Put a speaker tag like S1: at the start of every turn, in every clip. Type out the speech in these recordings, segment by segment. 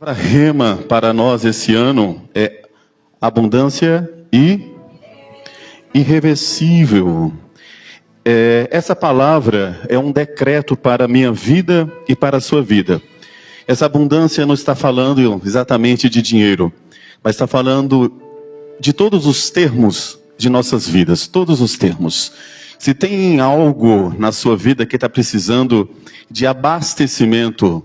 S1: A rema para nós esse ano é abundância e irreversível. Essa palavra é um decreto para a minha vida e para a sua vida. Essa abundância não está falando exatamente de dinheiro, mas está falando de todos os termos de nossas vidas, todos os termos. Se tem algo na sua vida que está precisando de abastecimento,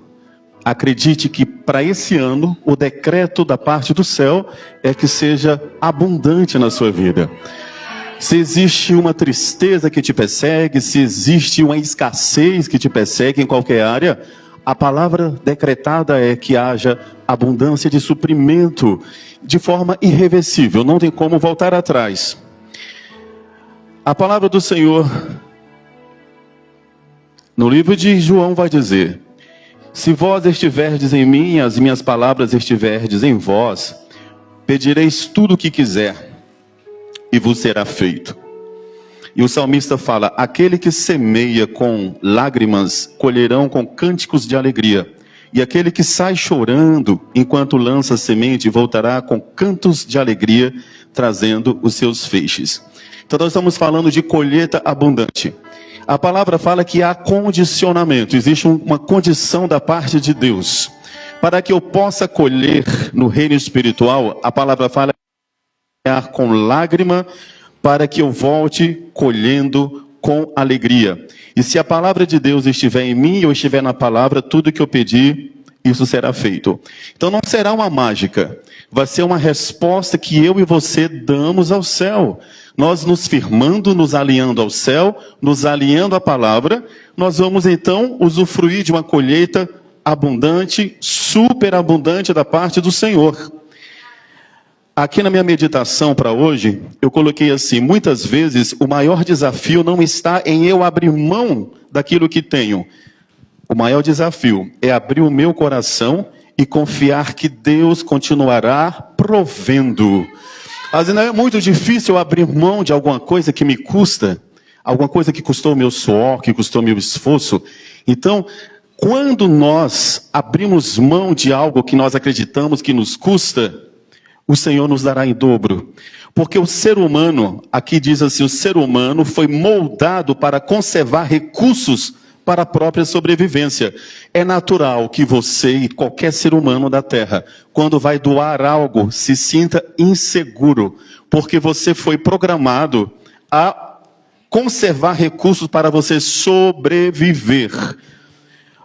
S1: acredite que para esse ano, o decreto da parte do céu é que seja abundante na sua vida. Se existe uma tristeza que te persegue, se existe uma escassez que te persegue em qualquer área, a palavra decretada é que haja abundância de suprimento de forma irreversível, não tem como voltar atrás. A palavra do Senhor, no livro de João, vai dizer: se vós estiverdes em mim, as minhas palavras estiverdes em vós, pedireis tudo o que quiser, e vos será feito. E o salmista fala: aquele que semeia com lágrimas, colherão com cânticos de alegria. E aquele que sai chorando, enquanto lança semente, voltará com cantos de alegria, trazendo os seus feixes. Então nós estamos falando de colheita abundante. A palavra fala que há condicionamento, existe uma condição da parte de Deus. Para que eu possa colher no reino espiritual, a palavra fala com lágrima, para que eu volte colhendo com alegria. E se a palavra de Deus estiver em mim, eu estiver na palavra, tudo que eu pedir, isso será feito. Então não será uma mágica, vai ser uma resposta que eu e você damos ao céu. Nós nos firmando, nos alinhando ao céu, nos alinhando à palavra, nós vamos então usufruir de uma colheita abundante, superabundante da parte do Senhor. Aqui na minha meditação para hoje, eu coloquei assim: muitas vezes o maior desafio não está em eu abrir mão daquilo que tenho. O maior desafio é abrir o meu coração e confiar que Deus continuará provendo. Mas não é muito difícil abrir mão de alguma coisa que me custa, alguma coisa que custou o meu suor, que custou o meu esforço. Então, quando nós abrimos mão de algo que nós acreditamos que nos custa, o Senhor nos dará em dobro. Porque o ser humano, aqui diz assim, o ser humano foi moldado para conservar recursos para a própria sobrevivência. É natural que você e qualquer ser humano da terra, quando vai doar algo, se sinta inseguro, porque você foi programado a conservar recursos para você sobreviver.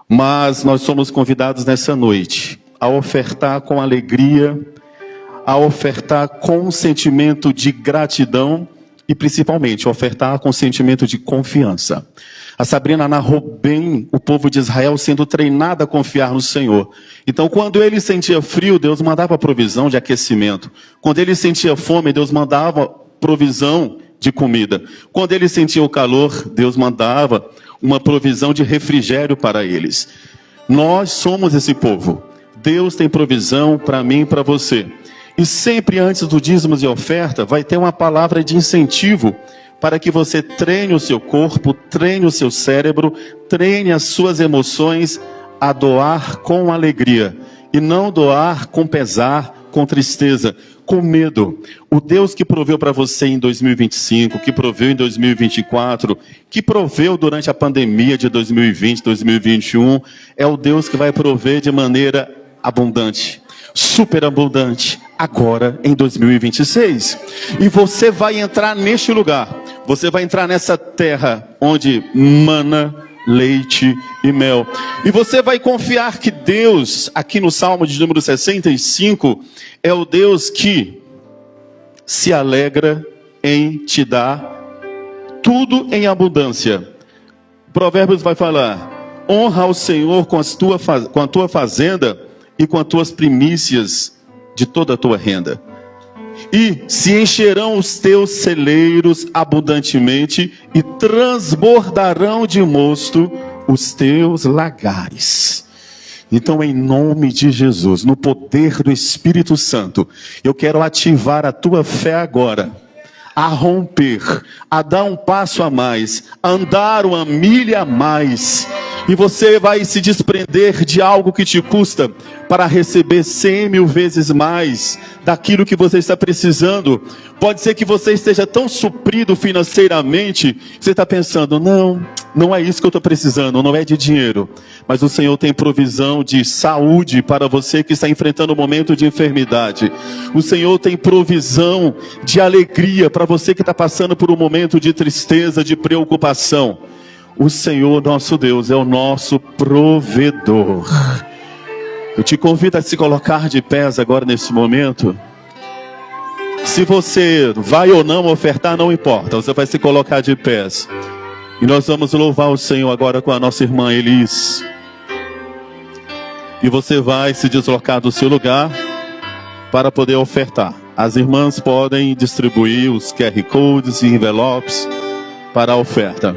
S1: Mas nós somos convidados nessa noite a ofertar com alegria, a ofertar com um sentimento de gratidão e principalmente ofertar com sentimento de confiança. A Sabrina narrou bem o povo de Israel sendo treinado a confiar no Senhor. Então, quando ele sentia frio, Deus mandava provisão de aquecimento. Quando ele sentia fome, Deus mandava provisão de comida. Quando ele sentia o calor, Deus mandava uma provisão de refrigério para eles. Nós somos esse povo. Deus tem provisão para mim e para você. E sempre antes do dízimos e oferta, vai ter uma palavra de incentivo para que você treine o seu corpo, treine o seu cérebro, treine as suas emoções a doar com alegria. E não doar com pesar, com tristeza, com medo. O Deus que proveu para você em 2025, que proveu em 2024, que proveu durante a pandemia de 2020, 2021, é o Deus que vai prover de maneira abundante, superabundante, agora em 2026. E você vai entrar neste lugar, você vai entrar nessa terra onde mana leite e mel. E você vai confiar que Deus, aqui no Salmo de número 65, é o Deus que se alegra em te dar tudo em abundância. Provérbios vai falar: honra ao Senhor com a tua fazenda e com as tuas primícias de toda a tua renda. E se encherão os teus celeiros abundantemente, e transbordarão de mosto os teus lagares. Então, em nome de Jesus, no poder do Espírito Santo, eu quero ativar a tua fé agora, a romper, a dar um passo a mais, a andar uma milha a mais. E você vai se desprender de algo que te custa, para receber 100.000 vezes mais daquilo que você está precisando. Pode ser que você esteja tão suprido financeiramente, que você está pensando, não é isso que eu estou precisando, não é de dinheiro. Mas o Senhor tem provisão de saúde para você que está enfrentando um momento de enfermidade. O Senhor tem provisão de alegria para você que está passando por um momento de tristeza, de preocupação. O Senhor, nosso Deus, é o nosso provedor. Eu te convido a se colocar de pés agora nesse momento. Se você vai ou não ofertar, não importa, você vai se colocar de pés. E nós vamos louvar o Senhor agora com a nossa irmã Elis. E você vai se deslocar do seu lugar para poder ofertar. As irmãs podem distribuir os QR Codes e envelopes para a oferta.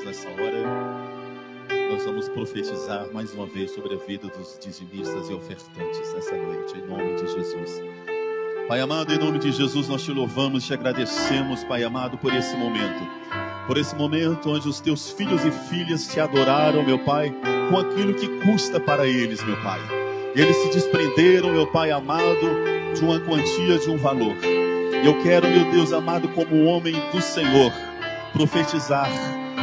S2: nessa hora. Nós vamos profetizar mais uma vez sobre a vida dos dizimistas e ofertantes nessa noite, em nome de Jesus. Pai amado, em nome de Jesus, nós te louvamos e te agradecemos, Pai amado, por esse momento. Por esse momento onde os teus filhos e filhas te adoraram, meu Pai, com aquilo que custa para eles, meu Pai. Eles se desprenderam, meu Pai amado, de uma quantia, de um valor. Eu quero, meu Deus amado, como homem do Senhor, profetizar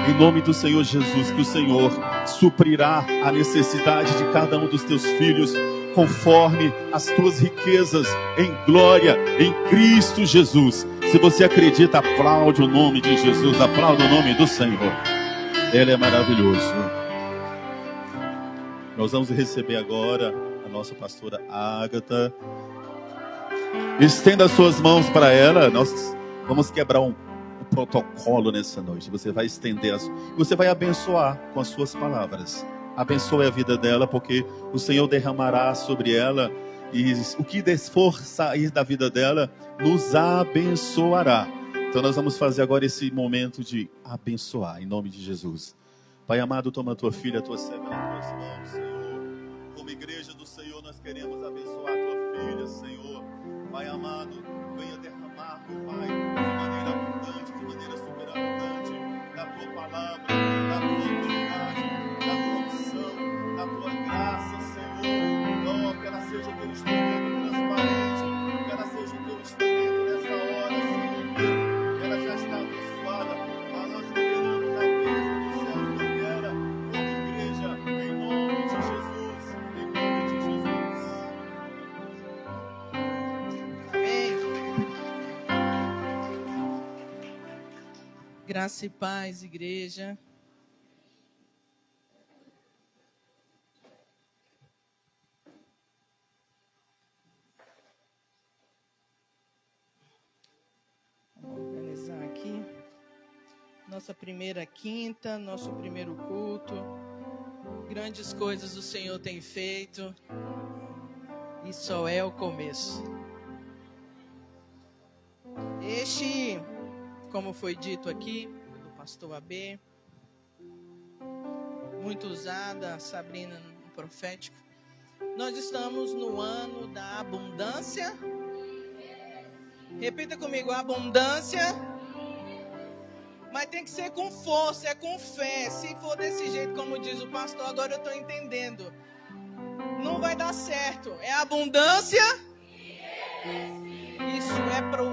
S2: em nome do Senhor Jesus, que o Senhor suprirá a necessidade de cada um dos teus filhos, conforme as tuas riquezas em glória em Cristo Jesus. Se você acredita, aplaude o nome de Jesus, aplaude o nome do Senhor. Ele é maravilhoso. Nós vamos receber agora a nossa pastora Ágata. Estenda as suas mãos para ela. Nós vamos quebrar um protocolo nessa noite. Você vai estender você vai abençoar com as suas palavras. Abençoe a vida dela, porque o Senhor derramará sobre ela, e o que for sair da vida dela nos abençoará. Então nós vamos fazer agora esse momento de abençoar, em nome de Jesus. Pai amado, toma a tua filha, a tua serva nas tuas mãos, Senhor. Como igreja do Senhor, nós queremos abençoar a tua filha, Senhor. Pai amado, venha derramar, meu Pai, de maneira abundante, de maneira superabundante, da tua palavra, da tua autoridade, da tua unção, da tua graça, Senhor. Oh, que ela seja o teu instrumento transparente, que ela seja o teu instrumento nessa hora, Senhor Deus, que ela já está abençoada, mas nós esperamos a bênção do céu sobre ela, como igreja, em nome de Jesus, em nome de Jesus.
S3: Amém. Graça e paz, igreja. Vamos organizar aqui. Nossa primeira quinta, nosso primeiro culto. Grandes coisas o Senhor tem feito. E só é o começo. Este, como foi dito aqui, pelo pastor AB, muito usada, Sabrina no profético. Nós estamos no ano da abundância. Repita comigo, abundância. Mas tem que ser com força, é com fé. Se for desse jeito, como diz o pastor, agora eu estou entendendo. Não vai dar certo. É abundância. Isso é para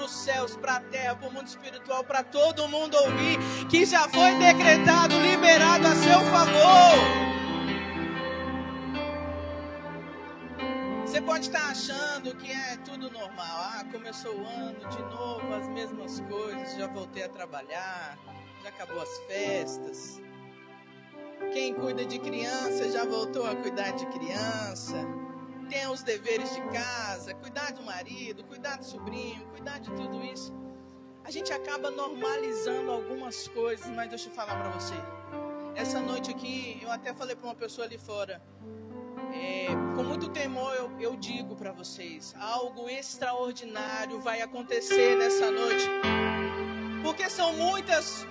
S3: os céus, para a terra, para o mundo espiritual, para todo mundo ouvir que já foi decretado, liberado a seu favor. Você pode estar achando que é tudo normal. Começou o ano de novo, as mesmas coisas, já voltei a trabalhar, já acabou as festas. Quem cuida de criança já voltou a cuidar de criança. Tem os deveres de casa, cuidar do marido, cuidar do sobrinho, cuidar de tudo isso. A gente acaba normalizando algumas coisas, mas deixa eu falar para você. Essa noite aqui, eu até falei para uma pessoa ali fora. Com muito temor eu digo para vocês, algo extraordinário vai acontecer nessa noite, porque são muitas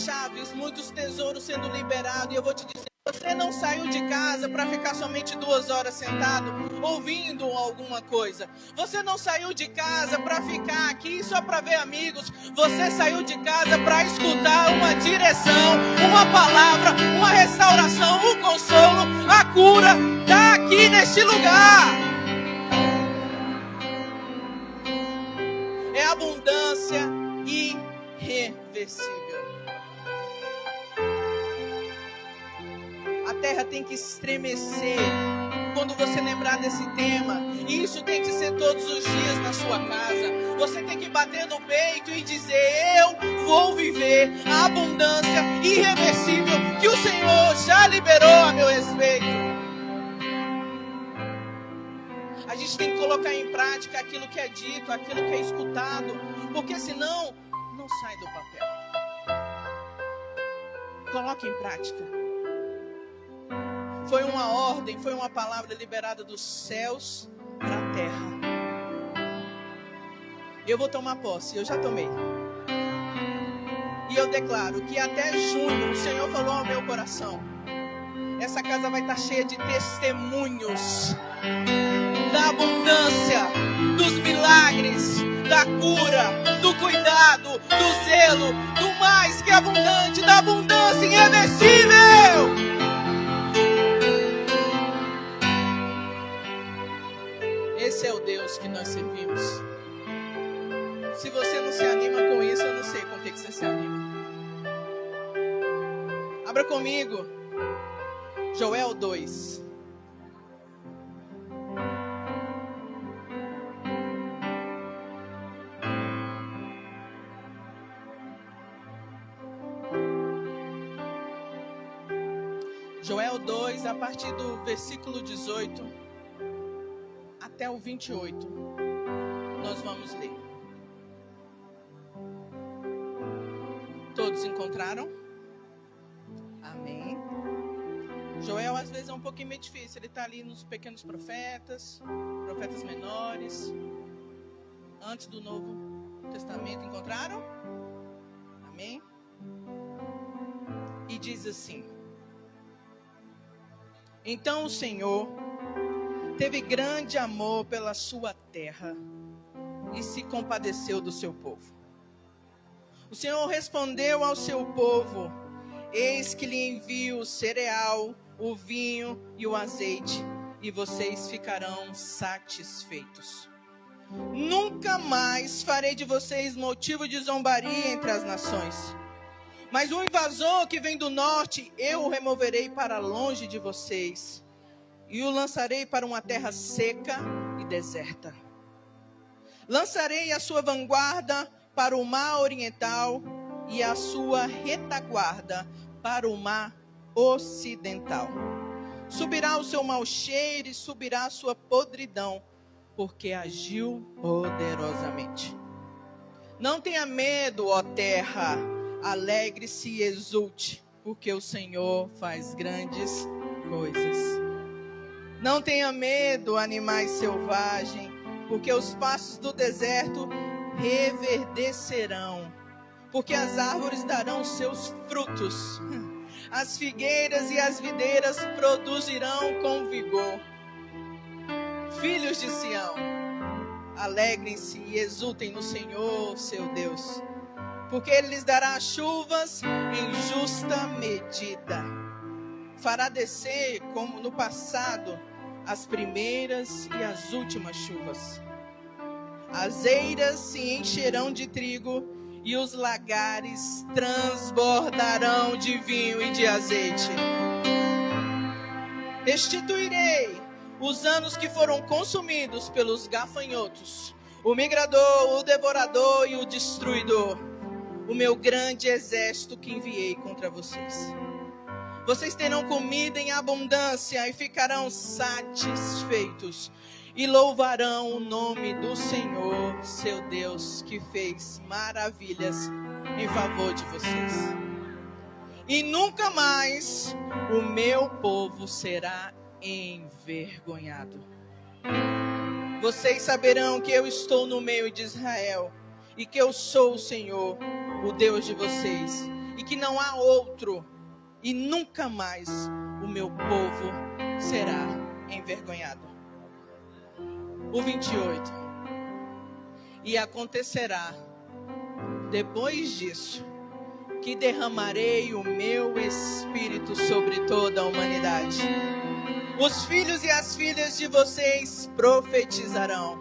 S3: chaves, muitos tesouros sendo liberados, e eu vou te dizer, você não saiu de casa para ficar somente 2 horas sentado ouvindo alguma coisa. Você não saiu de casa para ficar aqui só para ver amigos. Você saiu de casa para escutar uma direção, uma palavra, uma restauração, um consolo, a cura está aqui neste lugar. É abundância irreversível. A terra tem que estremecer quando você lembrar desse tema. E isso tem que ser todos os dias na sua casa. Você tem que bater no peito e dizer: eu vou viver a abundância irreversível que o Senhor já liberou a meu respeito. A gente tem que colocar em prática aquilo que é dito, aquilo que é escutado, porque senão não sai do papel. Coloque em prática. Foi uma ordem, foi uma palavra liberada dos céus para a terra. Eu vou tomar posse, eu já tomei. E eu declaro que até junho, o Senhor falou ao meu coração, essa casa vai estar cheia de testemunhos da abundância, dos milagres, da cura, do cuidado, do zelo, do mais que abundante, da abundância irreversível. Esse é o Deus que nós servimos. Se você não se anima com isso, eu não sei com o que você se anima. Abra comigo Joel 2. Joel 2, a partir do versículo 18 até o 28, nós vamos ler. Todos encontraram? Amém. Joel às vezes é um pouquinho meio difícil, ele está ali nos pequenos profetas, profetas menores, antes do Novo Testamento, encontraram? Amém. E diz assim: então o Senhor teve grande amor pela sua terra e se compadeceu do seu povo. O Senhor respondeu ao seu povo: eis que lhe envio o cereal, o vinho e o azeite, e vocês ficarão satisfeitos. Nunca mais farei de vocês motivo de zombaria entre as nações. Mas o invasor que vem do norte, eu o removerei para longe de vocês, e o lançarei para uma terra seca e deserta. Lançarei a sua vanguarda para o mar oriental e a sua retaguarda para o mar ocidental. Subirá o seu mau cheiro e subirá a sua podridão, porque agiu poderosamente. Não tenha medo, ó terra, alegre-se e exulte, porque o Senhor faz grandes coisas. Não tenha medo, animais selvagens, porque os pastos do deserto reverdecerão, porque as árvores darão seus frutos. As figueiras e as videiras produzirão com vigor. Filhos de Sião, alegrem-se e exultem no Senhor, seu Deus, porque Ele lhes dará chuvas em justa medida. Fará descer, como no passado, as primeiras e as últimas chuvas. As eiras se encherão de trigo e os lagares transbordarão de vinho e de azeite. Restituirei os anos que foram consumidos pelos gafanhotos, o migrador, o devorador e o destruidor, o meu grande exército que enviei contra vocês. Vocês terão comida em abundância e ficarão satisfeitos, e louvarão o nome do Senhor, seu Deus, que fez maravilhas em favor de vocês. E nunca mais o meu povo será envergonhado. Vocês saberão que eu estou no meio de Israel, e que eu sou o Senhor, o Deus de vocês, e que não há outro, e nunca mais o meu povo será envergonhado. O 28. E acontecerá, depois disso, que derramarei o meu espírito sobre toda a humanidade. Os filhos e as filhas de vocês profetizarão,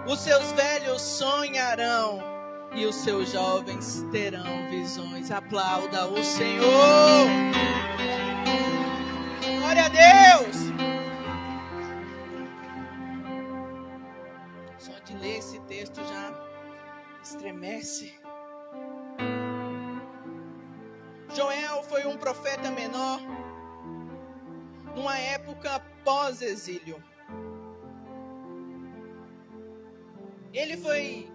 S3: os seus velhos sonharão, e os seus jovens terão visões. Aplauda o Senhor. Glória a Deus. Só de ler esse texto já estremece. Joel foi um profeta menor numa época pós-exílio. Ele foi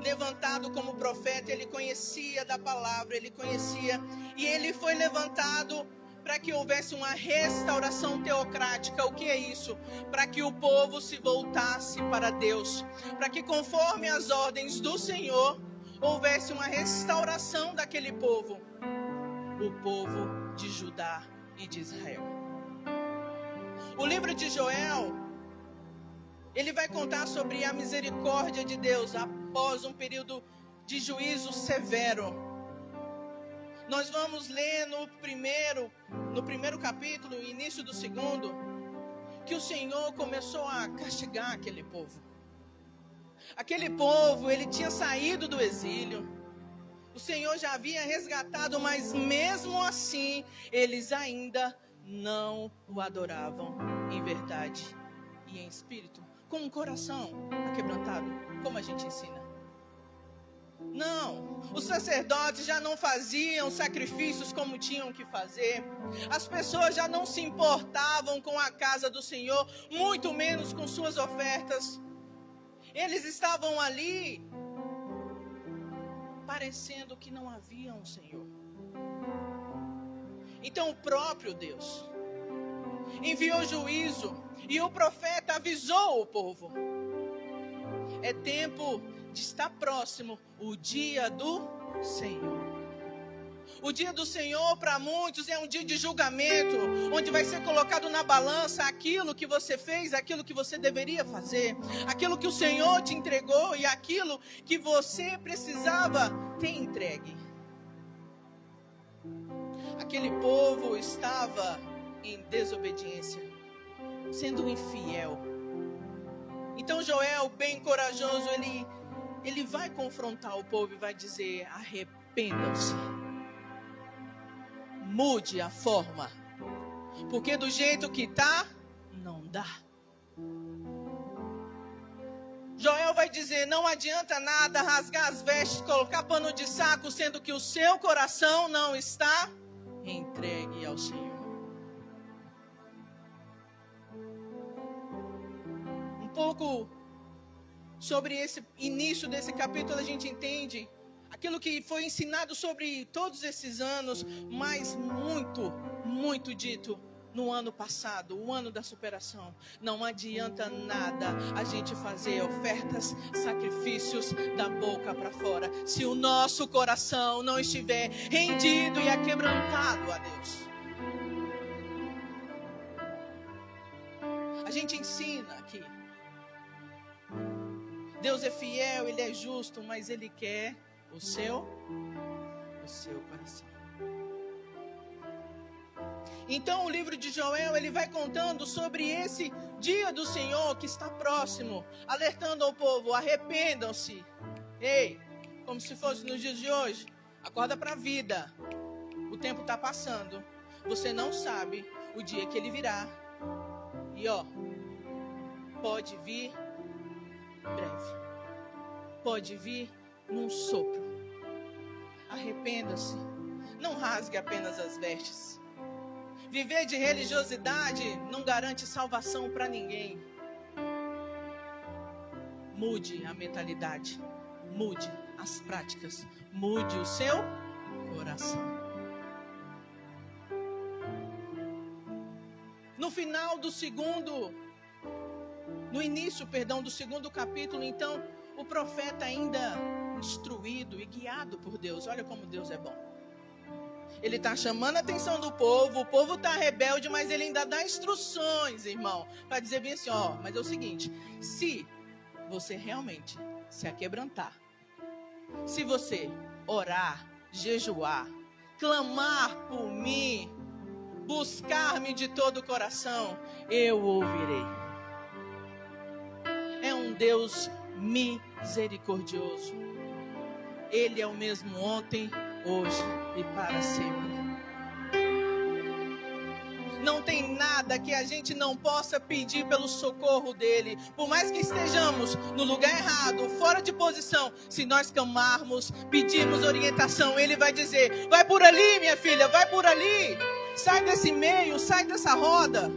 S3: levantado como profeta, ele conhecia da palavra, ele conhecia, e ele foi levantado para que houvesse uma restauração teocrática. O que é isso? Para que o povo se voltasse para Deus, para que conforme as ordens do Senhor, houvesse uma restauração daquele povo, o povo de Judá e de Israel. O livro de Joel, ele vai contar sobre a misericórdia de Deus após um período de juízo severo. Nós vamos ler no primeiro capítulo, início do segundo, que o Senhor começou a castigar aquele povo. Aquele povo, ele tinha saído do exílio. O Senhor já havia resgatado, mas mesmo assim, eles ainda não o adoravam em verdade e em espírito, com um coração aquebrantado, como a gente ensina. Não, os sacerdotes já não faziam sacrifícios como tinham que fazer. As pessoas já não se importavam com a casa do Senhor, muito menos com suas ofertas. Eles estavam ali parecendo que não havia um Senhor. Então o próprio Deus enviou juízo e o profeta avisou o povo: é tempo de estar próximo o dia do Senhor. O dia do Senhor para muitos é um dia de julgamento, onde vai ser colocado na balança aquilo que você fez, aquilo que você deveria fazer, aquilo que o Senhor te entregou e aquilo que você precisava ter entregue. Aquele povo estava em desobediência, sendo infiel. Então Joel, bem corajoso, ele vai confrontar o povo e vai dizer: arrependam-se. Mude a forma, porque do jeito que está, não dá. Joel vai dizer: não adianta nada rasgar as vestes, colocar pano de saco, sendo que o seu coração não está entregue ao Senhor. Um pouco sobre esse início desse capítulo, a gente entende aquilo que foi ensinado sobre todos esses anos, mas muito dito no ano passado, o ano da superação. Não adianta nada a gente fazer ofertas, sacrifícios da boca para fora, se o nosso coração não estiver rendido e aquebrantado a Deus. A gente ensina aqui: Deus é fiel, Ele é justo, mas Ele quer o seu coração. Então o livro de Joel, ele vai contando sobre esse dia do Senhor que está próximo, alertando ao povo: arrependam-se. Ei, como se fosse nos dias de hoje, acorda para a vida. O tempo está passando, você não sabe o dia que ele virá. E pode vir breve, pode vir num sopro. Arrependa-se, não rasgue apenas as vestes. Viver de religiosidade não garante salvação para ninguém. Mude a mentalidade, mude as práticas, mude o seu coração. No início do segundo capítulo, então, o profeta ainda instruído e guiado por Deus. Olha como Deus é bom. Ele está chamando a atenção do povo, o povo está rebelde, mas ele ainda dá instruções, irmão, para dizer bem assim: mas é o seguinte, se você realmente se aquebrantar, se você orar, jejuar, clamar por mim, buscar-me de todo o coração, eu ouvirei. É um Deus misericordioso. Ele é o mesmo ontem, hoje e para sempre. Não tem nada que a gente não possa pedir pelo socorro dele. Por mais que estejamos no lugar errado, fora de posição, se nós clamarmos, pedirmos orientação, ele vai dizer: vai por ali, minha filha, vai por ali. Sai desse meio, sai dessa roda.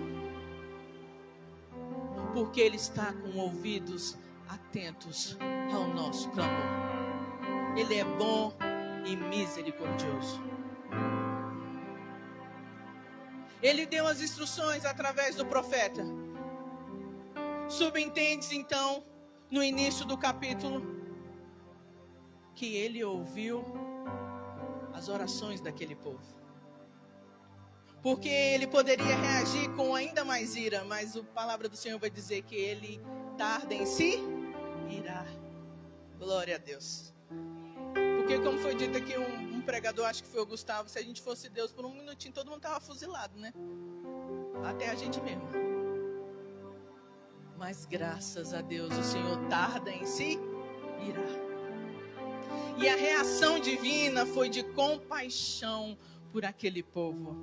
S3: Porque ele está com ouvidos atentos ao nosso clamor. Ele é bom e misericordioso. Ele deu as instruções através do profeta. Subentende-se então, no início do capítulo, que ele ouviu as orações daquele povo. Porque ele poderia reagir com ainda mais ira, mas a palavra do Senhor vai dizer que ele tarda em se irar. Glória a Deus. Porque como foi dito aqui, um pregador, acho que foi o Gustavo, se a gente fosse Deus por um minutinho, todo mundo estava fuzilado, né? Até a gente mesmo. Mas graças a Deus, o Senhor tarda em se irar. E a reação divina foi de compaixão por aquele povo.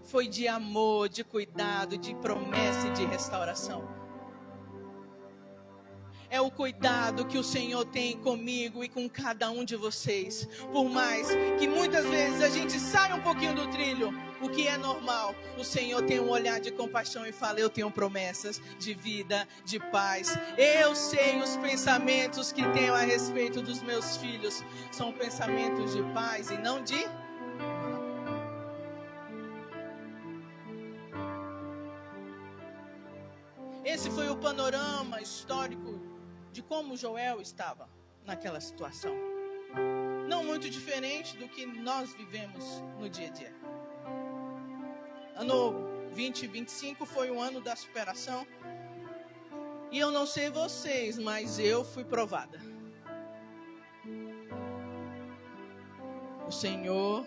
S3: Foi de amor, de cuidado, de promessa e de restauração. É o cuidado que o Senhor tem comigo e com cada um de vocês. Por mais que muitas vezes a gente saia um pouquinho do trilho, o que é normal, o Senhor tem um olhar de compaixão e fala: eu tenho promessas de vida, de paz. Eu sei os pensamentos que tenho a respeito dos meus filhos. São pensamentos de paz e não de... Esse foi o panorama histórico de como Joel estava naquela situação. Não muito diferente do que nós vivemos no dia a dia. Ano 2025 foi o ano da superação. E eu não sei vocês, mas eu fui provada. O Senhor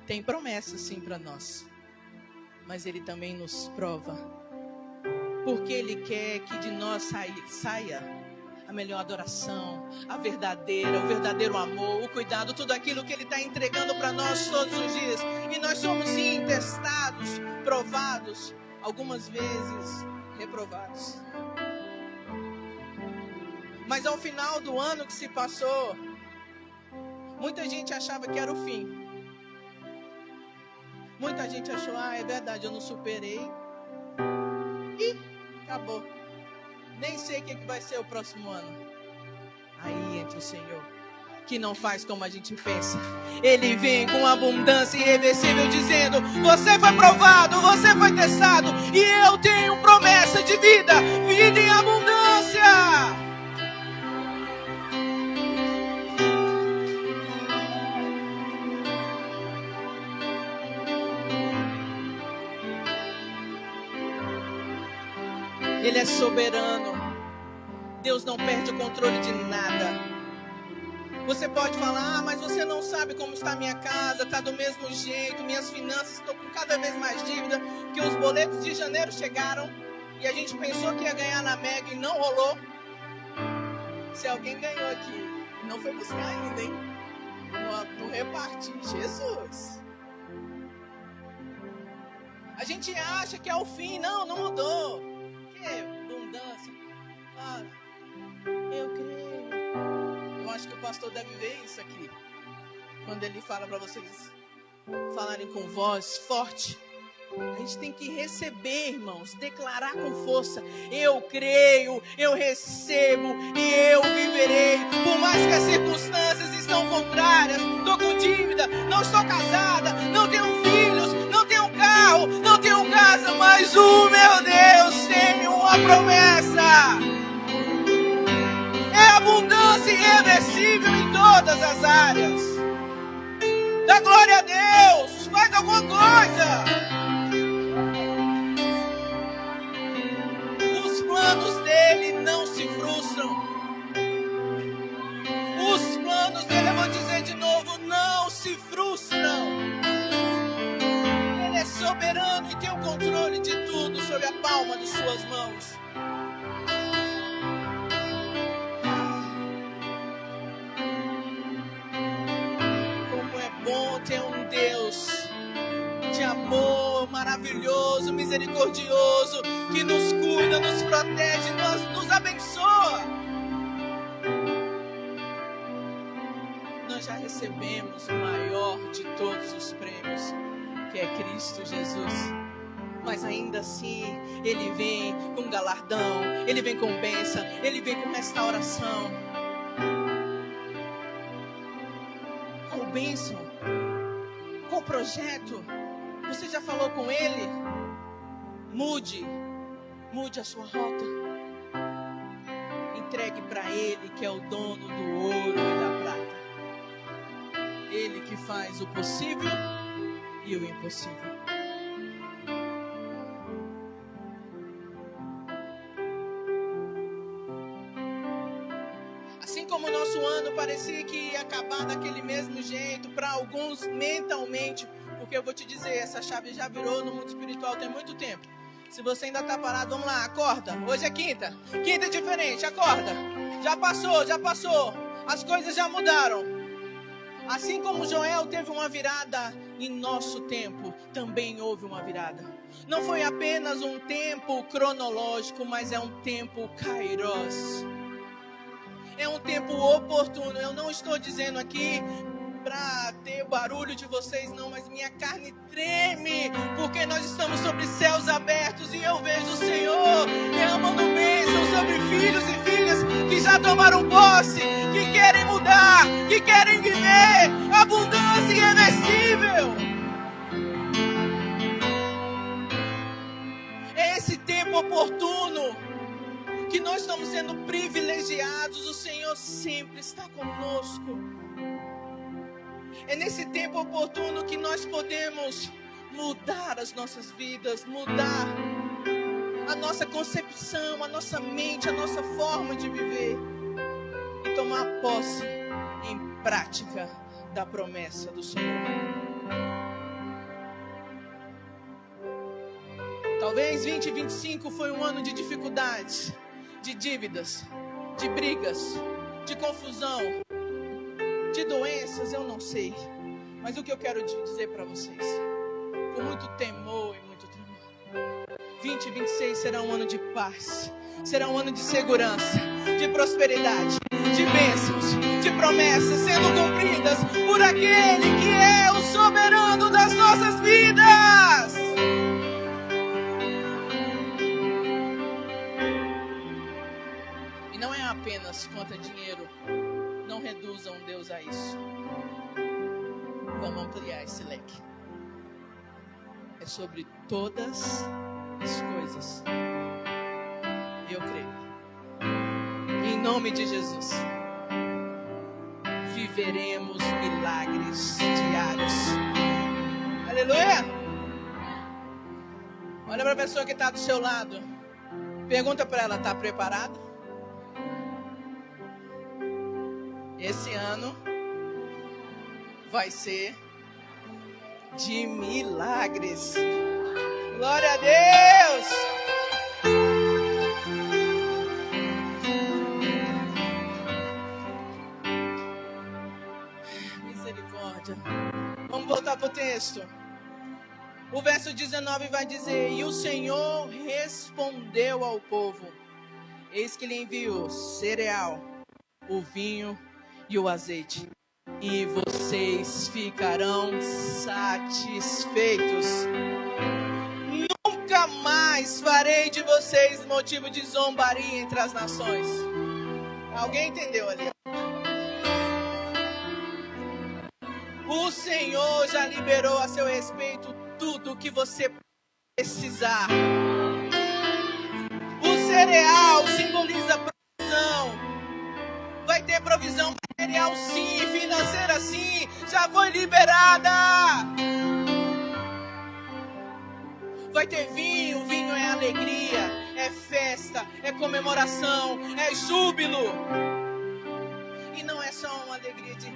S3: tem promessas sim para nós. Mas Ele também nos prova. Porque Ele quer que de nós saia a melhor adoração, a verdadeira, o verdadeiro amor, o cuidado, tudo aquilo que Ele está entregando para nós todos os dias. E nós somos sim testados, provados, algumas vezes reprovados. Mas ao final do ano que se passou, muita gente achava que era o fim. Muita gente achou: é verdade, eu não superei. E acabou. Nem sei o que vai ser o próximo ano. Aí entra o Senhor, que não faz como a gente pensa. Ele vem com abundância irreversível, dizendo: você foi provado, você foi testado, e eu tenho promessa de vida, vida em abundância. Ele é soberano. Deus não perde o controle de nada. Você pode falar: mas você não sabe como está a minha casa, está do mesmo jeito, minhas finanças, estou com cada vez mais dívida, que os boletos de janeiro chegaram e a gente pensou que ia ganhar na Mega e não rolou. Se alguém ganhou aqui, não foi buscar ainda, hein? Não reparti, Jesus. A gente acha que é o fim, não mudou. Abundância. Eu creio. Eu acho que o pastor deve ver isso aqui. Quando ele fala para vocês falarem com voz forte. A gente tem que receber, irmãos. Declarar com força: eu creio, eu recebo e eu viverei. Por mais que as circunstâncias estão contrárias. Estou com dívida, não estou casada, não tenho filhos, não tenho carro, não tenho casa, mas o meu Deus tem uma promessa. É abundância irreversível em todas as áreas. Dá glória a Deus. Faz alguma coisa. Os planos dele não se frustram. Os planos dele, eu vou dizer de novo, não se frustram. Ele é soberano e tem o controle de tudo sob a palma de suas mãos. Como é bom ter um Deus de amor maravilhoso, misericordioso, que nos cuida, nos protege, nos abençoa. Nós já recebemos o maior de todos os prêmios, que é Cristo Jesus. Mas ainda assim, Ele vem com galardão, Ele vem com bênção, Ele vem com restauração. Com bênção, com projeto. Você já falou com Ele? Mude a sua rota. entregue para Ele, que é o dono do ouro e da prata. Ele que faz o possível e o impossível. Assim como o nosso ano parecia que ia acabar daquele mesmo jeito, para alguns mentalmente, porque eu vou te dizer, essa chave já virou no mundo espiritual tem muito tempo. Se você ainda está parado, vamos lá, acorda. Hoje é quinta. Quinta é diferente, acorda. Já passou. As coisas já mudaram. Assim como Joel teve uma virada em nosso tempo, também houve uma virada. Não foi apenas um tempo cronológico, mas é um tempo kairos. É um tempo oportuno. Eu não estou dizendo aqui para ter barulho de vocês, não, mas minha carne treme, porque nós estamos sobre céus abertos e eu vejo o Senhor derramando bênçãos sobre filhos e filhas que já tomaram posse, que querem mudar, que querem viver abundância irreversível. É esse tempo oportuno que nós estamos sendo privilegiados. O Senhor sempre está conosco. É nesse tempo oportuno que nós podemos mudar as nossas vidas, mudar a nossa concepção, a nossa mente, a nossa forma de viver e tomar posse em prática da promessa do Senhor. Talvez 2025 foi um ano de dificuldades, de dívidas, de brigas, de confusão, de doenças, eu não sei. Mas o que eu quero dizer para vocês, com muito temor e muito tremor, 2026 será um ano de paz, será um ano de segurança, de prosperidade, de bênçãos, de promessas sendo cumpridas por aquele que é o soberano das nossas vidas. E não é apenas quanto a dinheiro. Não reduzam Deus a isso. Vamos ampliar esse leque. É sobre todas as coisas. Eu creio. Em nome de Jesus. Viveremos milagres diários. Aleluia! Olha para a pessoa que está do seu lado. Pergunta para ela, está preparada? Esse ano vai ser de milagres. Glória a Deus! Misericórdia. Vamos voltar para o texto. O verso 19 vai dizer: E o Senhor respondeu ao povo: Eis que lhe enviou cereal, o vinho e o azeite, e vocês ficarão satisfeitos. Nunca mais farei de vocês motivo de zombaria entre as nações. Alguém entendeu ali? O Senhor já liberou a seu respeito tudo o que você precisar. O cereal simboliza provisão. Vai ter provisão material sim, financeira sim, já foi liberada. Vai ter vinho, vinho é alegria, é festa, é comemoração, é júbilo. E não é só uma alegria de...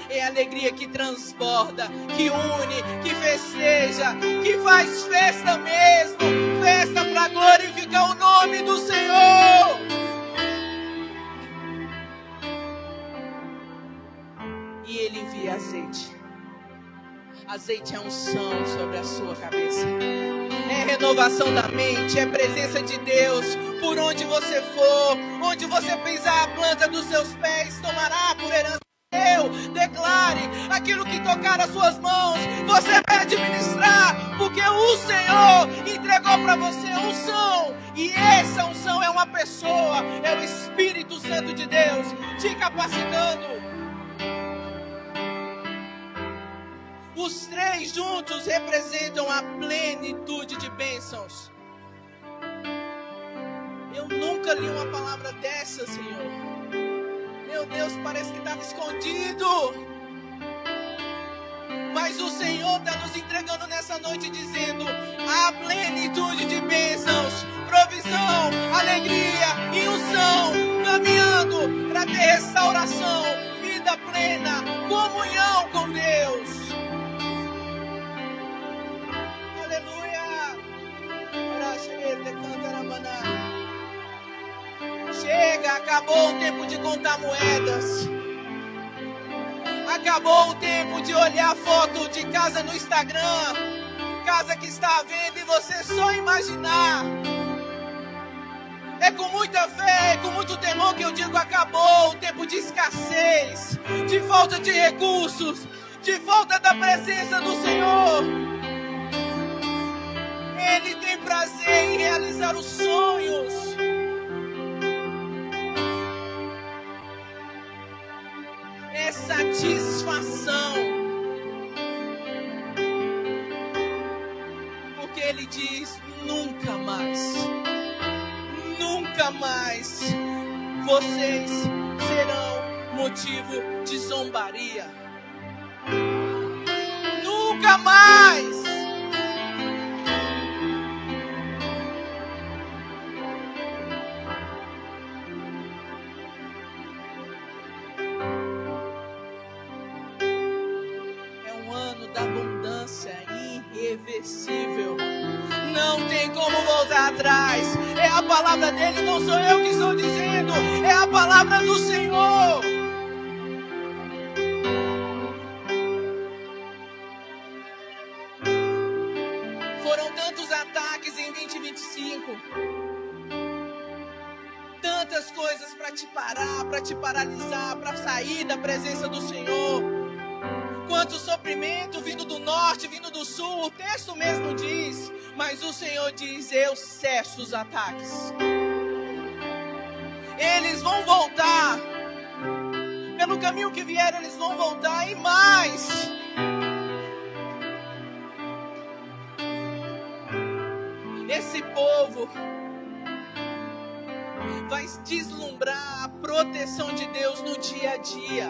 S3: É alegria que transborda, que une, que festeja, que faz festa mesmo. Festa para glorificar o nome do Senhor. E Ele envia azeite. Azeite é unção sobre a sua cabeça. É renovação da mente, é presença de Deus. Por onde você for, onde você pisar a planta dos seus pés, tomará por herança. Declare aquilo que tocar as suas mãos, você vai administrar, porque o Senhor entregou para você unção, e essa unção é uma pessoa, é o Espírito Santo de Deus te capacitando. Os três juntos representam a plenitude de bênçãos. nunca li uma palavra dessa, Senhor. Meu Deus, parece que estava escondido. Mas o Senhor está nos entregando nessa noite dizendo: a plenitude de bênçãos, provisão, alegria e unção, caminhando para ter restauração, vida plena, comunhão com Deus. Aleluia. Chega, acabou o tempo de contar moedas. Acabou o tempo de olhar foto de casa no Instagram, casa que está à venda e você só imaginar. É com muita fé, é com muito temor que eu digo: acabou o tempo de escassez, de falta de recursos, de falta da presença do Senhor. Ele tem prazer em realizar os sonhos. É satisfação, porque Ele diz: nunca mais vocês serão motivo de zombaria. Nunca mais. Irreversível. Não tem como voltar atrás. É a palavra dele, não sou eu que estou dizendo. É a palavra do Senhor. Foram tantos ataques em 2025. Tantas coisas para te parar, para te paralisar, para sair da presença do Senhor. Quanto sofrimento vindo do norte, vindo do sul, o texto mesmo diz, mas o Senhor diz: eu cesso os ataques. Eles vão voltar, pelo caminho que vieram eles vão voltar, e mais. Esse povo vai deslumbrar a proteção de Deus no dia a dia.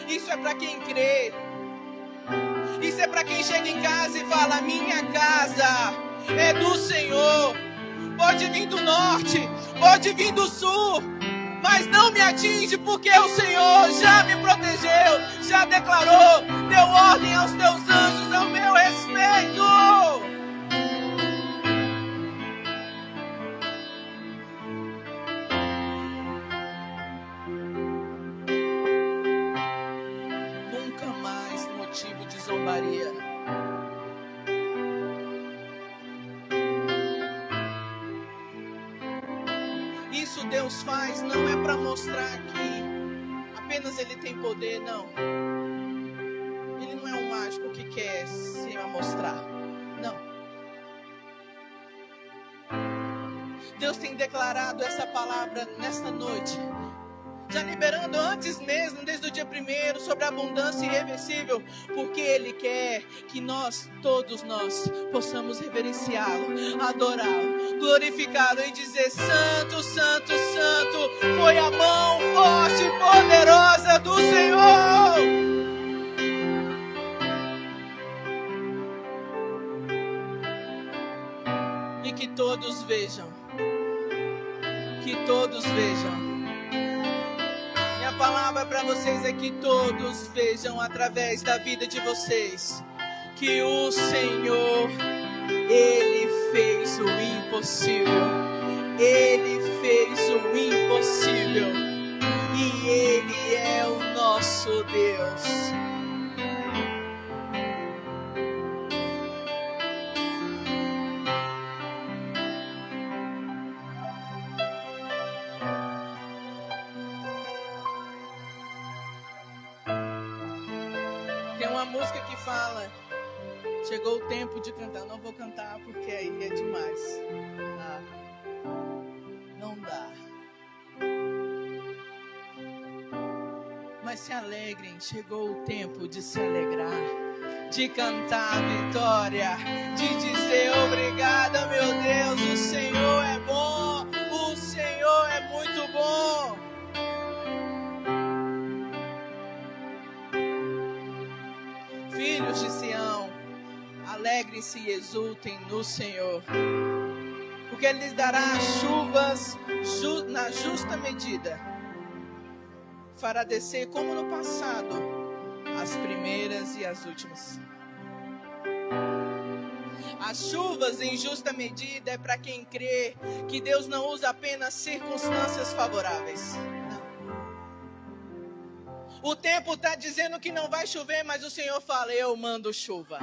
S3: Isso é para quem crê. Isso é para quem chega em casa e fala: minha casa é do Senhor. Pode vir do norte, pode vir do sul, mas não me atinge, porque o Senhor já me protegeu, já declarou, deu ordem aos teus anjos ao meu respeito. Zombaria. Isso Deus faz não é para mostrar que apenas Ele tem poder, não. Ele não é um mágico que quer se amostrar, não. Deus tem declarado essa palavra nesta noite, já liberando antes mesmo, desde o dia 1º, sobre a abundância irreversível, porque Ele quer que nós, todos nós, possamos reverenciá-lo, adorá-lo, glorificá-lo e dizer: santo, santo, santo, foi a mão forte e poderosa do Senhor. E que todos vejam, a palavra para vocês é que todos vejam através da vida de vocês que o Senhor, Ele fez o impossível. Ele fez o impossível e Ele é o nosso Deus. Tem uma música que fala: chegou o tempo de cantar. Não vou cantar porque aí é demais. Não dá. Mas se alegrem, chegou o tempo de se alegrar, de cantar a vitória, de dizer: obrigada, meu Deus, o Senhor é bom, o Filhos de Sião, alegrem-se e exultem no Senhor, porque Ele lhes dará chuvas na justa medida, fará descer como no passado as primeiras e as últimas. As chuvas em justa medida é para quem crê que Deus não usa apenas circunstâncias favoráveis. O tempo está dizendo que não vai chover, mas o Senhor fala, eu mando chuva.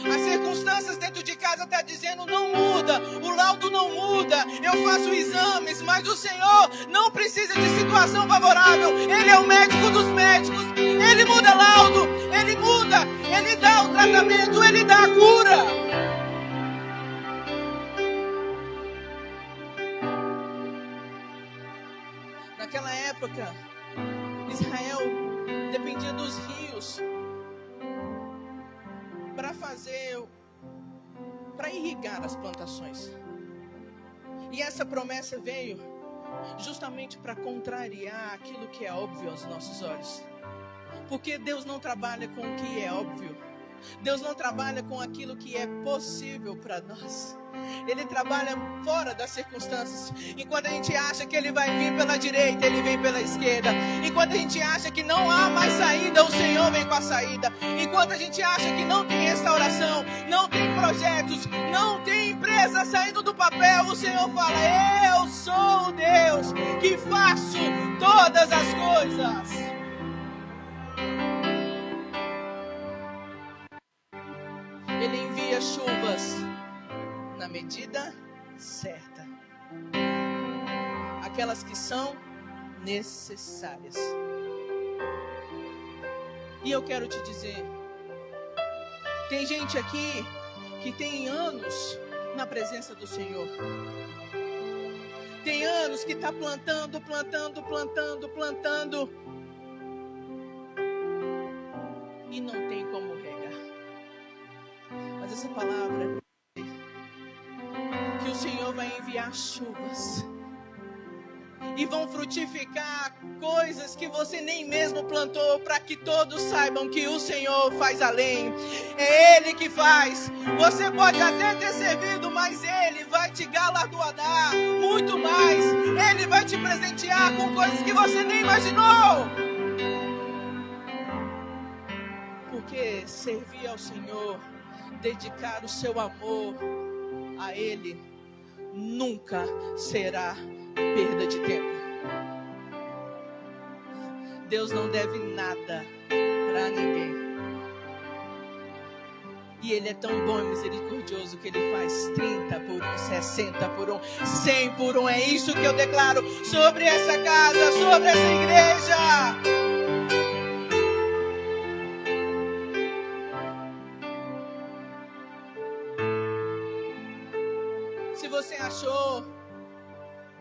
S3: As circunstâncias dentro de casa estão dizendo, não muda, o laudo não muda, eu faço exames, mas o Senhor não precisa de situação favorável. Ele é o médico dos médicos, Ele muda laudo, Ele muda, Ele dá o tratamento, Ele dá a cura. Naquela época, Israel dependia dos rios para irrigar as plantações. E essa promessa veio justamente para contrariar aquilo que é óbvio aos nossos olhos. Porque Deus não trabalha com o que é óbvio. Deus não trabalha com aquilo que é possível para nós. Ele trabalha fora das circunstâncias. Enquanto a gente acha que Ele vai vir pela direita, Ele vem pela esquerda. Enquanto a gente acha que não há mais saída, o Senhor vem com a saída. Enquanto a gente acha que não tem restauração, não tem projetos, não tem empresa saindo do papel, o Senhor fala, eu sou o Deus que faço todas as coisas. Ele envia chuvas na medida certa, aquelas que são necessárias. E eu quero te dizer, tem gente aqui que tem anos na presença do Senhor. Tem anos que está plantando e não tem como regar. Mas essa palavra que o Senhor vai enviar chuvas e vão frutificar coisas que você nem mesmo plantou, para que todos saibam que o Senhor faz além. É Ele que faz. Você pode até ter servido, mas Ele vai te galardoar muito mais. Ele vai te presentear com coisas que você nem imaginou. Porque servir ao Senhor, dedicar o seu amor a Ele, nunca será perda de tempo. Deus não deve nada para ninguém. E Ele é tão bom e misericordioso que Ele faz 30 por 1, 60 por 1, 100 por 1. É isso que eu declaro sobre essa casa, sobre essa igreja. Se você achou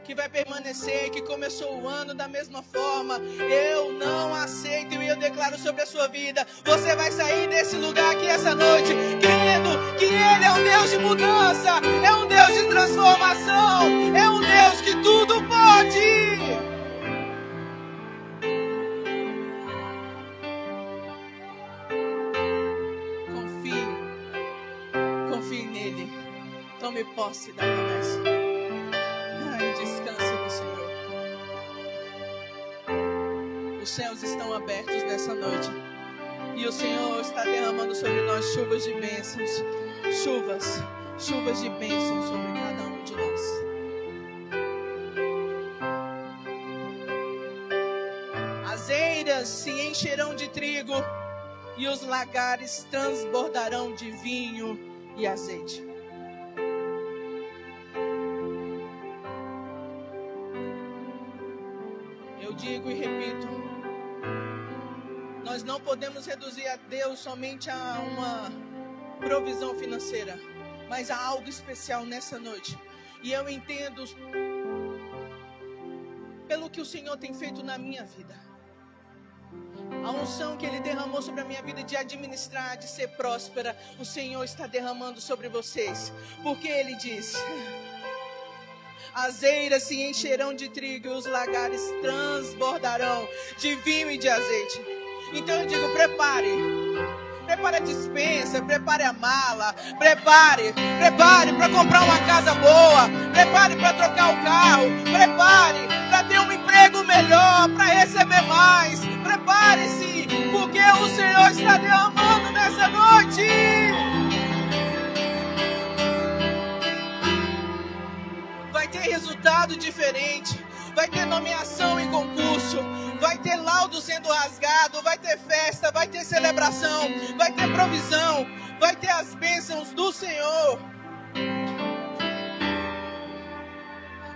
S3: que vai permanecer, que começou o ano da mesma forma, eu não aceito e eu declaro sobre a sua vida. Você vai sair desse lugar aqui essa noite crendo que Ele é um Deus de mudança, é um Deus de transformação, é um Deus que tudo pode. Confie nele, tome posse da promessa. Descanse no Senhor. Os céus estão abertos nessa noite e o Senhor está derramando sobre nós chuvas de bênçãos, chuvas de bênçãos sobre cada um de nós. As eiras se encherão de trigo e os lagares transbordarão de vinho e azeite. Digo e repito, nós não podemos reduzir a Deus somente a uma provisão financeira, mas a algo especial nessa noite. E eu entendo pelo que o Senhor tem feito na minha vida, a unção que Ele derramou sobre a minha vida de administrar, de ser próspera, o Senhor está derramando sobre vocês, porque Ele disse: as eiras se encherão de trigo e os lagares transbordarão de vinho e de azeite. Então eu digo, prepare a despensa, prepare a mala, prepare para comprar uma casa boa, prepare para trocar o carro, prepare para ter um emprego melhor, para receber mais, prepare-se, porque o Senhor está derramando nessa noite. Vai ter resultado diferente, vai ter nomeação em concurso, vai ter laudo sendo rasgado, vai ter festa, vai ter celebração, vai ter provisão, vai ter as bênçãos do Senhor.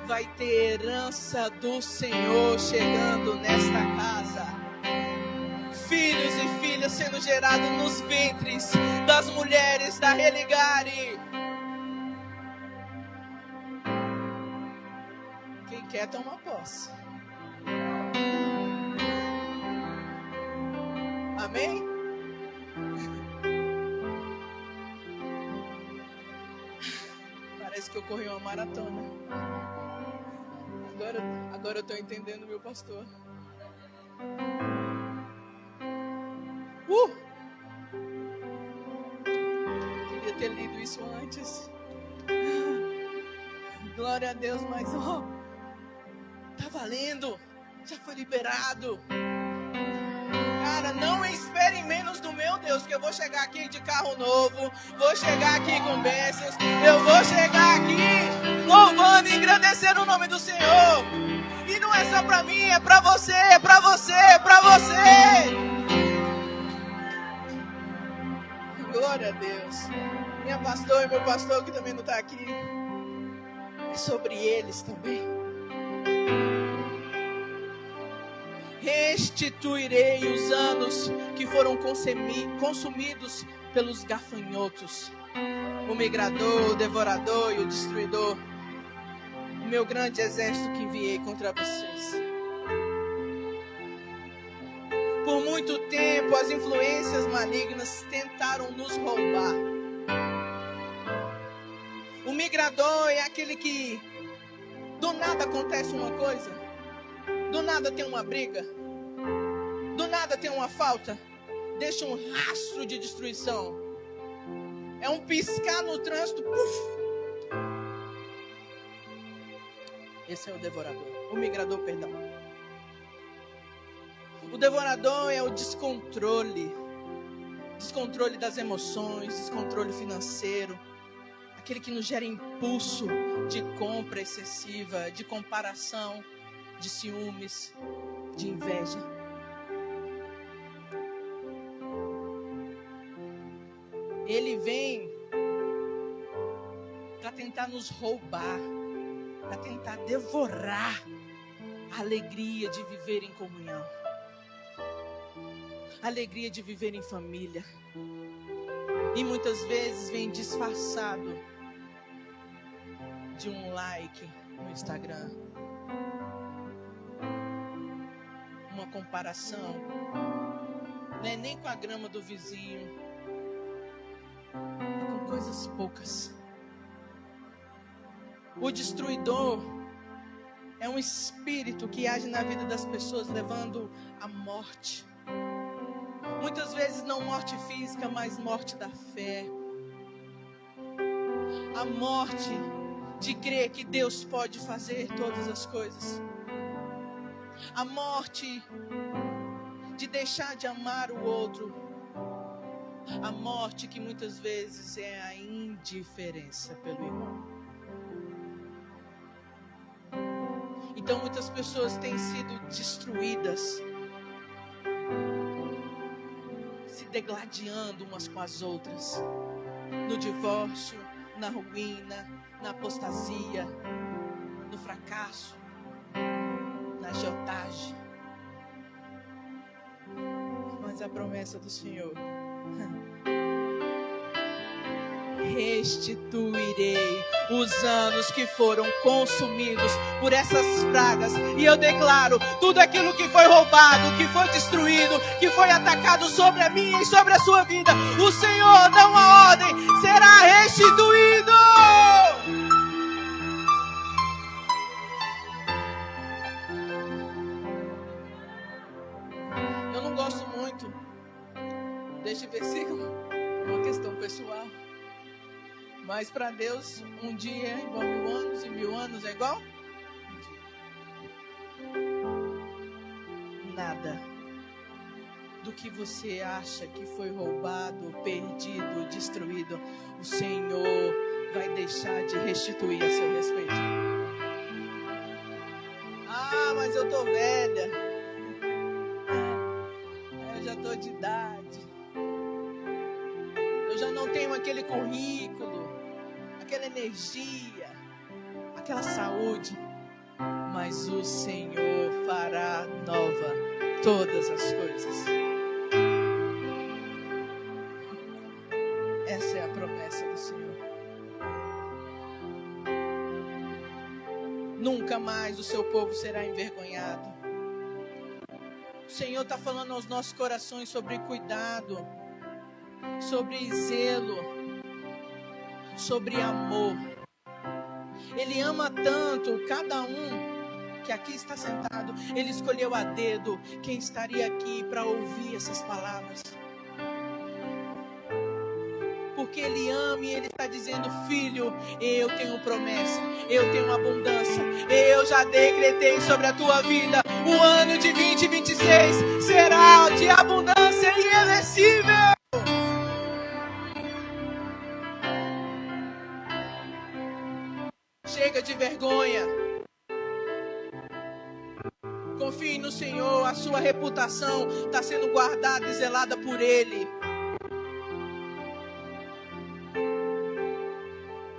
S3: Vai ter herança do Senhor chegando nesta casa. Filhos e filhas sendo gerados nos ventres das mulheres da Religare. Quem quer toma posse. Amém? Parece que eu corri uma maratona. Agora eu estou entendendo, meu pastor. Queria ter lido isso antes. Glória a Deus, mas tá valendo. Já foi liberado. Cara, não esperem menos do meu Deus, que eu vou chegar aqui de carro novo, vou chegar aqui com bênçãos, eu vou chegar aqui louvando e engrandecendo o nome do Senhor. E não é só pra mim, é pra você, é pra você, é pra você. Glória a Deus. Minha pastor e meu pastor que também não está aqui, é sobre eles também. Restituirei os anos que foram consumidos pelos gafanhotos, o migrador, o devorador e o destruidor, o meu grande exército que enviei contra vocês. Por muito tempo as influências malignas tentaram nos roubar. O migrador é aquele que do nada acontece uma coisa, do nada tem uma briga, do nada tem uma falta, deixa um rastro de destruição. É um piscar no trânsito, puf. Esse é o devorador, o migrador, perdão. O devorador é o descontrole das emoções, descontrole financeiro, aquele que nos gera impulso de compra excessiva, de comparação, de ciúmes, de inveja. Ele vem para tentar nos roubar, para tentar devorar a alegria de viver em comunhão, a alegria de viver em família. E muitas vezes vem disfarçado de um like no Instagram, uma comparação, não é nem com a grama do vizinho, é com coisas poucas. O destruidor é um espírito que age na vida das pessoas, levando à morte. Muitas vezes não morte física, mas morte da fé. A morte de crer que Deus pode fazer todas as coisas. A morte de deixar de amar o outro. A morte que muitas vezes é a indiferença pelo irmão. Então muitas pessoas têm sido destruídas, se degladiando umas com as outras, no divórcio, na ruína, na apostasia, no fracasso, na agiotagem. Mas a promessa do Senhor: restituirei os anos que foram consumidos por essas pragas. E eu declaro, tudo aquilo que foi roubado, que foi destruído, que foi atacado sobre a minha e sobre a sua vida, o Senhor dá uma ordem, será restituído. Eu não gosto muito muito deste versículo, uma questão pessoal. Mas para Deus, um dia é igual 1000 anos, e 1000 anos é igual um dia. Nada do que você acha que foi roubado, perdido, destruído, o Senhor vai deixar de restituir a seu respeito. Ah, mas eu tô velha. Eu já tô de idade. Eu já não tenho aquele currículo, aquela energia, aquela saúde. Mas o Senhor fará nova todas as coisas. Essa é a promessa do Senhor. Nunca mais o seu povo será envergonhado. O Senhor está falando aos nossos corações sobre cuidado, sobre zelo, sobre amor. Ele ama tanto cada um que aqui está sentado. Ele escolheu a dedo quem estaria aqui para ouvir essas palavras. Porque Ele ama e Ele está dizendo: filho, eu tenho promessa, eu tenho abundância, eu já decretei sobre a tua vida. O ano de 2026 será de abundância irreversível. Chega de vergonha. Confie no Senhor, a sua reputação está sendo guardada e zelada por Ele.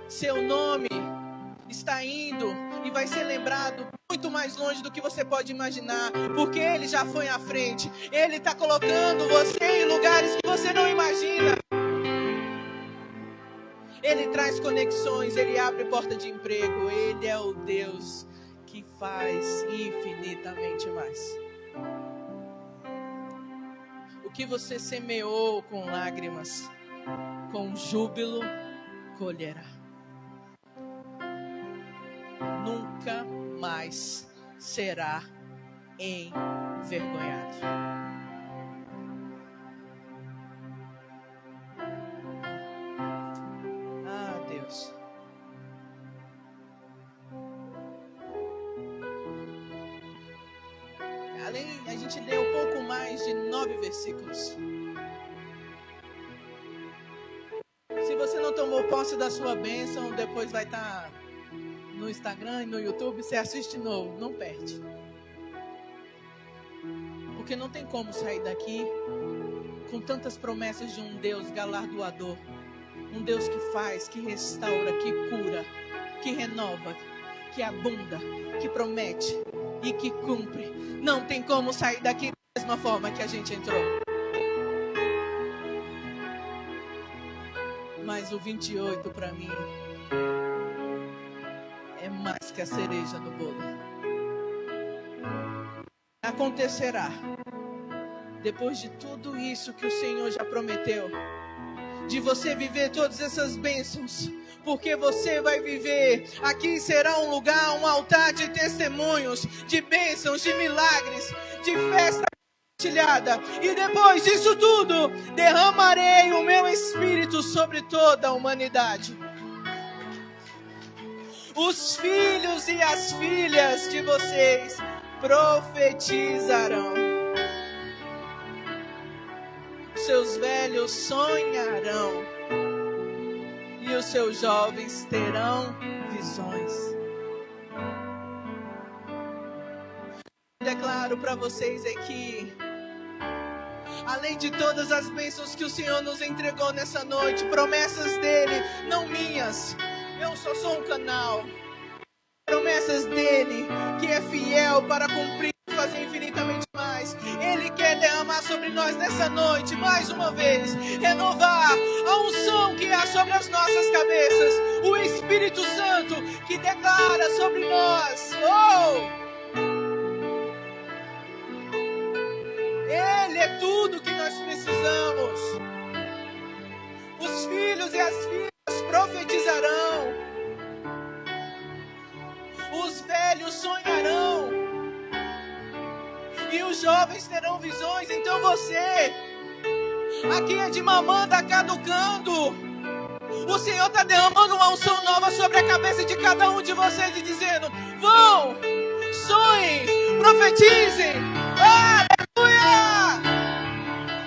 S3: Seu nome está indo e vai ser lembrado muito mais longe do que você pode imaginar, porque Ele já foi à frente. Ele está colocando você em lugares que você não imagina. Ele traz conexões, Ele abre porta de emprego. Ele é o Deus que faz infinitamente mais. O que você semeou com lágrimas, com júbilo, colherá. Nunca mais será envergonhado. Ah, Deus. Além, a gente lê um pouco mais de 9 versículos. Se você não tomou posse da sua bênção, depois vai estar no Instagram e no YouTube, você assiste de novo, não perde. Porque não tem como sair daqui com tantas promessas de um Deus galardoador. Um Deus que faz, que restaura, que cura, que renova, que abunda, que promete e que cumpre. Não tem como sair daqui da mesma forma que a gente entrou. Mas o 28 para mim é mais que a cereja no bolo. Acontecerá, depois de tudo isso que o Senhor já prometeu, de você viver todas essas bênçãos, porque você vai viver, aqui será um lugar, um altar de testemunhos, de bênçãos, de milagres, de festa compartilhada. E depois disso tudo, derramarei o meu Espírito sobre toda a humanidade. Os filhos e as filhas de vocês profetizarão. Seus velhos sonharão. E os seus jovens terão visões. Declaro para vocês aqui, além de todas as bênçãos que o Senhor nos entregou nessa noite, promessas dele, não minhas. Eu só sou um canal. Promessas dele, que é fiel para cumprir e fazer infinitamente mais. Ele quer derramar sobre nós nessa noite, mais uma vez, renovar a unção que há sobre as nossas cabeças. O Espírito Santo que declara sobre nós. Ele é tudo que nós precisamos. Os filhos e as filhas profetizarão. Os velhos sonharão. e os jovens terão visões. Então você, aqui é de Mamanda, caducando, o Senhor está derramando uma unção nova sobre a cabeça de cada um de vocês e dizendo: vão, sonhem, profetizem, aleluia,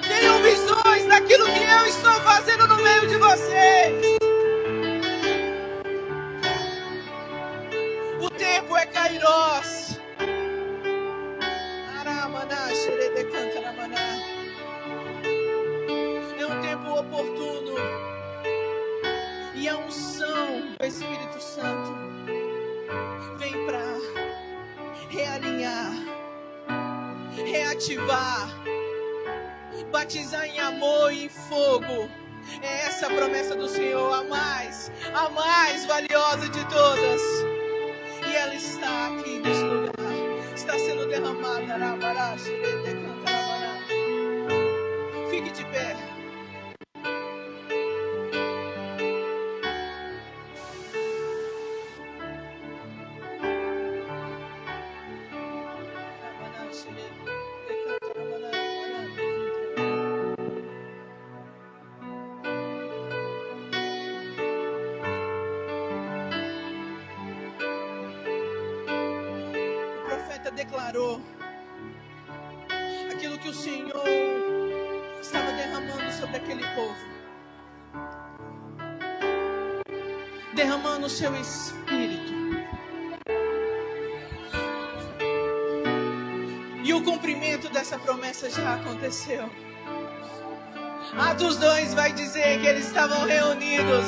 S3: tenham visões daquilo que eu estou fazendo no meio de vocês. O tempo é Kairos. É um tempo oportuno. E a unção do Espírito Santo vem para realinhar, reativar, batizar em amor e em fogo. É essa a promessa do Senhor, a mais valiosa de todas. E ela está aqui neste lugar. Está sendo derramada. Fique de pé. Declarou aquilo que o Senhor estava derramando sobre aquele povo, derramando o seu Espírito, e o cumprimento dessa promessa já aconteceu. Atos 2 vai dizer que eles estavam reunidos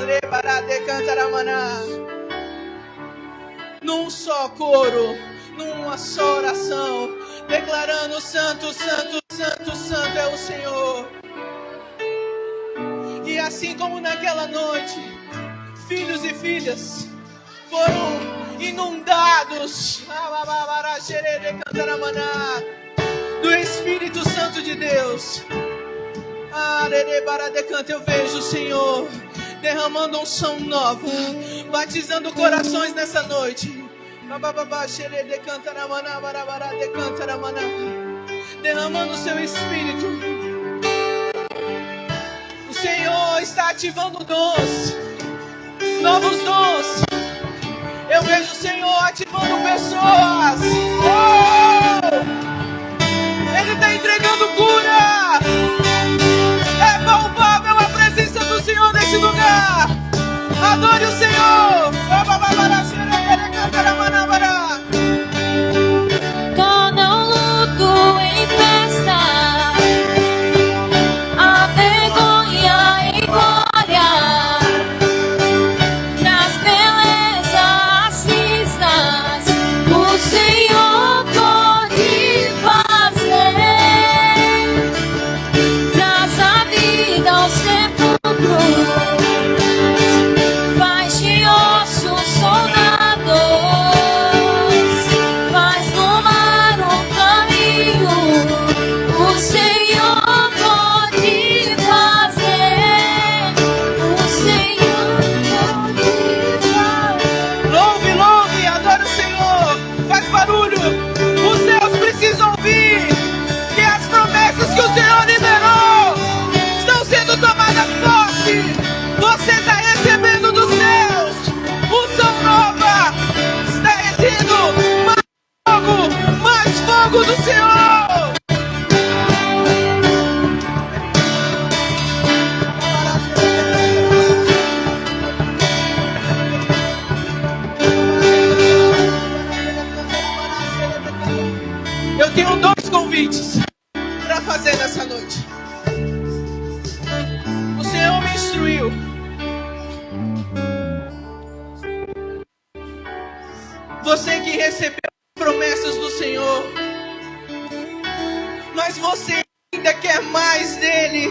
S3: num só coro, numa só oração, declarando: Santo, Santo, Santo, Santo é o Senhor. E assim como naquela noite, filhos e filhas foram inundados do Espírito Santo de Deus. Eu vejo o Senhor derramando unção nova, batizando corações nessa noite. Derramando o seu Espírito. O Senhor está ativando dons, novos dons. Eu vejo o Senhor ativando pessoas. Ele está entregando cura. É palpável a presença do Senhor nesse lugar. Adore o Senhor.
S4: Torna o luto em festa, a vergonha em glória, traz beleza às vistas, o Senhor pode fazer, traz a vida aos sepulcros, faz de ossos soldados, faz no mar um caminho, o Senhor pode fazer, o Senhor pode fazer.
S3: Louve, louve, adore o Senhor. Faz barulho. Os céus precisam ouvir que as promessas que o Senhor liberou estão sendo tomadas posse. Você está recebendo dos céus unção nova. Está recebendo mais fogo do Senhor. Eu tenho 2 convites para fazer nessa noite. O Senhor me instruiu. Você que recebeu as promessas do Senhor, mas você ainda quer mais dele.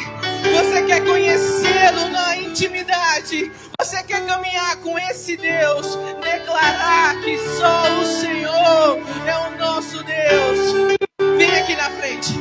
S3: Você quer conhecê-lo na intimidade. Você quer caminhar com esse Deus. Declarar que só o Senhor é o nosso Deus. Vem aqui na frente.